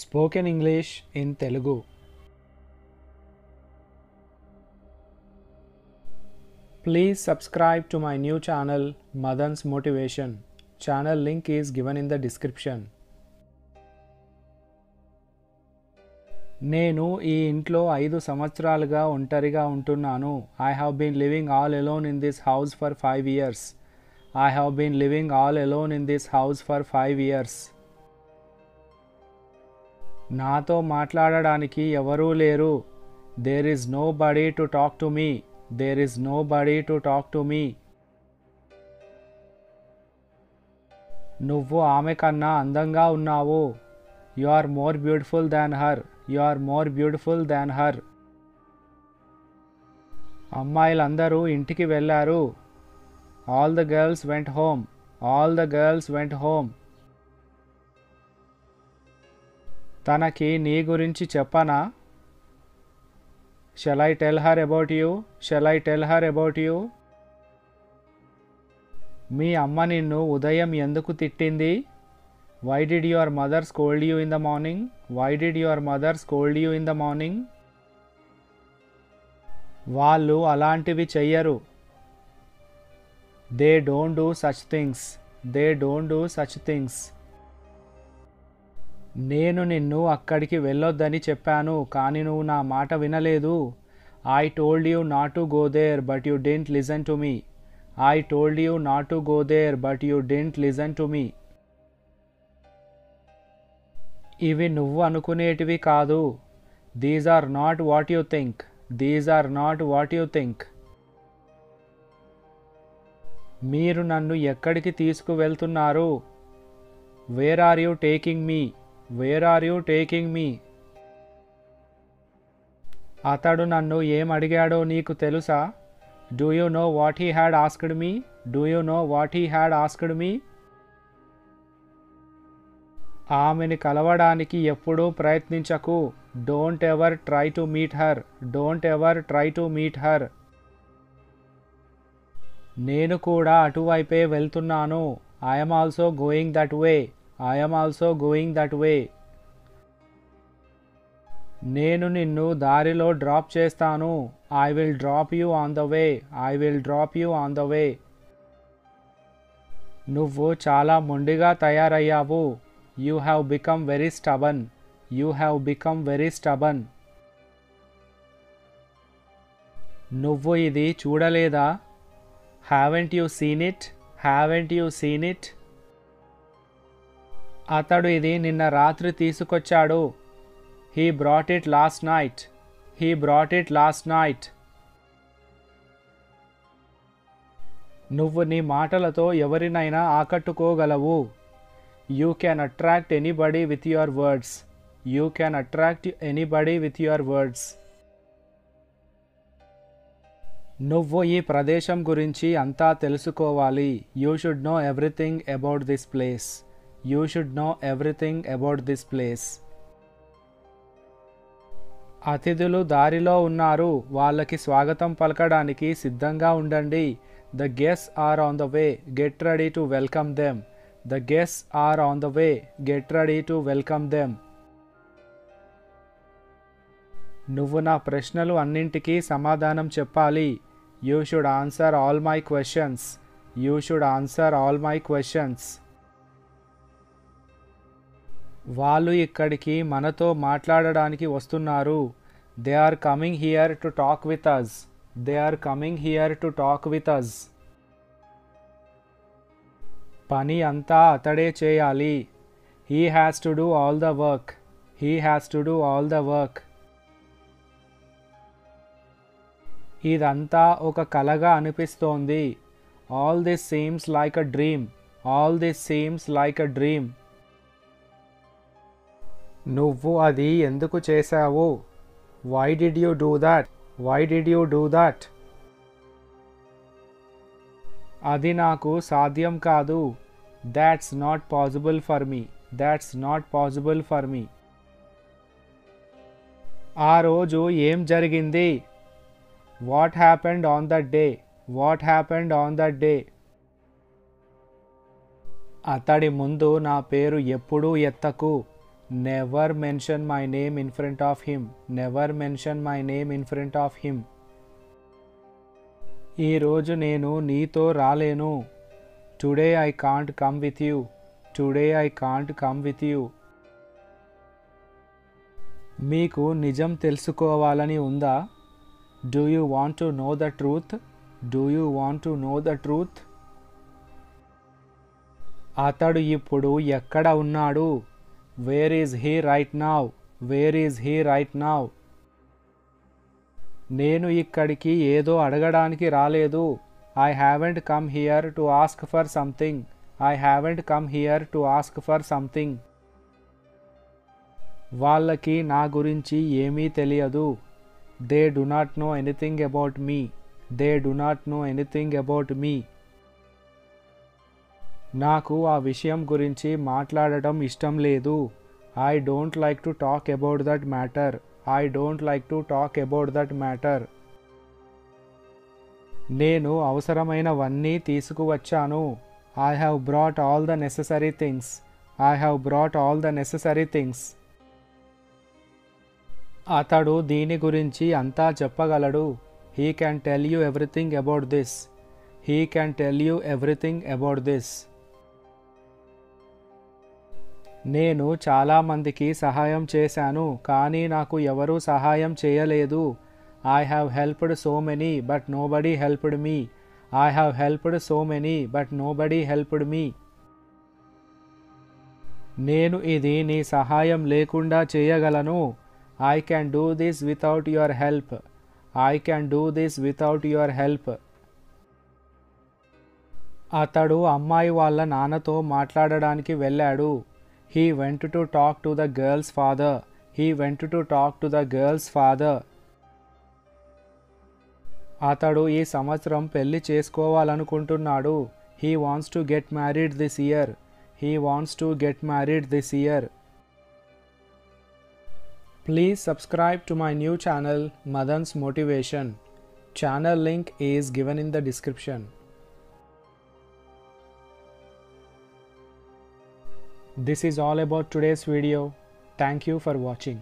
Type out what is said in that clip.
Spoken English in Telugu. Please subscribe to my new channel Madan's Motivation. Channel link is given in the description. నేను ఈ ఇంట్లో 5 సంవత్సరాలుగా ఒంటరిగా ఉంటున్నాను. I have been living all alone in this house for 5 years. I have been living all alone in this house for 5 years. నాతో మాట్లాడడానికి ఎవరూ లేరు. There is nobody to talk to me. There is nobody to talk to me. నువ్వు ఆమె కన్నా అందంగా ఉన్నావు. You are more beautiful than her. You are more beautiful than her. అమ్మాయిలందరూ ఇంటికి వెళ్ళారు. All the girls went home. All the girls went home. తనకి నీ గురించి చెప్పనా? Shall I tell her about you? Shall I tell her about you? మీ అమ్మ నిన్ను ఉదయం ఎందుకు తిట్టింది? Why did your mother scold you in the morning? Why did your mother scold you in the morning? వాళ్ళు అలాంటివి చెయ్యరు. They don't do such things. They don't do such things. నేను నిన్ను అక్కడికి వెళ్ళొద్దని చెప్పాను, కానీ నువ్వు నా మాట వినలేదు. I told you not to go there, but you didn't listen to me. I told you not to go there, but you didn't listen to me. ఇవి నువ్వు అనుకునేటివి కాదు. These are not what you think. These are not what you think. మీరు నన్ను ఎక్కడికి తీసుకువెళ్తున్నారు? Where are you taking me? Where are you taking me? అతడు నన్ను ఏం అడిగాడో నీకు తెలుసా? Do you know what he had asked me? Do you know what he had asked me? ఆమెని కలవడానికి ఎప్పుడూ ప్రయత్నించకు. Don't ever try to meet her. Don't ever try to meet her. నేను కూడా అటువైపే వెళ్తున్నాను. I am also going that way. I am also going that way. నేను నిన్ను దారిలో డ్రాప్ చేస్తాను. I will drop you on the way. I will drop you on the way. నువ్వు చాలా మొండిగా తయారయ్యావు. You have become very stubborn. You have become very stubborn. నువ్వు ఇది చూడలేదా? Haven't you seen it? Haven't you seen it? అతడు ఇది నిన్న రాత్రి తీసుకొచ్చాడు. He brought it last night. He brought it last night. నువ్వు నీ మాటలతో ఎవరినైనా ఆకట్టుకోగలవు. You can attract anybody with your words. You can attract anybody with your words. నువ్వు ఈ ప్రదేశం గురించి అంతా తెలుసుకోవాలి. You should know everything about this place. You should know everything about this place. అతిథులు దారిలో ఉన్నారు. వాళ్ళకి స్వాగతం పలకడానికి సిద్ధంగా ఉండండి. The guests are on the way. Get ready to welcome them. The guests are on the way. Get ready to welcome them. నువ్వు నా ప్రశ్నలు అన్నింటికీ సమాధానం చెప్పాలి. You should answer all my questions. You should answer all my questions. వాళ్ళు ఇక్కడికి మనతో మాట్లాడడానికి వస్తున్నారు. They are coming here to talk with us. They are coming here to talk with us. పని అంతా అతడే చేయాలి. He has to do all the work. He has to do all the work. ఇదంతా ఒక కలగా అనిపిస్తోంది. All this seems like a dream. All this seems like a dream. నువ్వు అది ఎందుకు చేశావు? Why did you do that? Why did you do that? అది నాకు సాధ్యం కాదు. That's not possible for me. That's not possible for me. ఆ రోజు ఏం జరిగింది? What happened on that day? What happened on that day? అతడి ముందు నా పేరు ఎప్పుడూ ఎత్తకు. Never mention my name in front of him. Never mention my name in front of him. ఈ రోజు నేను నీతో రాలేను. Today I can't come with you. Today I can't come with you. మీకు నిజం తెలుసుకోవాలని ఉందా? Do you want to know the truth? Do you want to know the truth? అతడు ఇప్పుడు ఎక్కడ ఉన్నాడు? Where is he right now? Where is he right now? నేను ఇక్కడికి ఏదో అడగడానికి రాలేదు. I haven't come here to ask for something. I haven't come here to ask for something. వాళ్ళకి నా గురించి ఏమీ తెలియదు. They do not know anything about me. They do not know anything about me. నాకు ఆ విషయం గురించి మాట్లాడటం ఇష్టం లేదు. I don't like to talk about that matter. I don't like to talk about that matter. నేను అవసరమైనవన్నీ తీసుకువచ్చాను. I have brought all the necessary things. I have brought all the necessary things. అతడు దీని గురించి అంతా చెప్పగలడు. He can tell you everything about this. He can tell you everything about this. నేను చాలామందికి సహాయం చేశాను, కానీ నాకు ఎవరూ సహాయం చేయలేదు. I have helped so many, but nobody helped me. I have helped so many, but nobody helped me. నేను ఇది నీ సహాయం లేకుండా చేయగలను. I can do this without your help. I can do this without your help. అతడు అమ్మాయి వాళ్ళ నాన్నతో మాట్లాడడానికి వెళ్ళాడు. He went to talk to the girl's father. He went to talk to the girl's father. అతడు ఈ సంవత్సరం పెళ్లి చేసుకోవాలనుకుంటున్నాడు. He wants to get married this year. He wants to get married this year. Please subscribe to my new channel Madan's Motivation. Channel link is given in the description. This is all about today's video. Thank you for watching.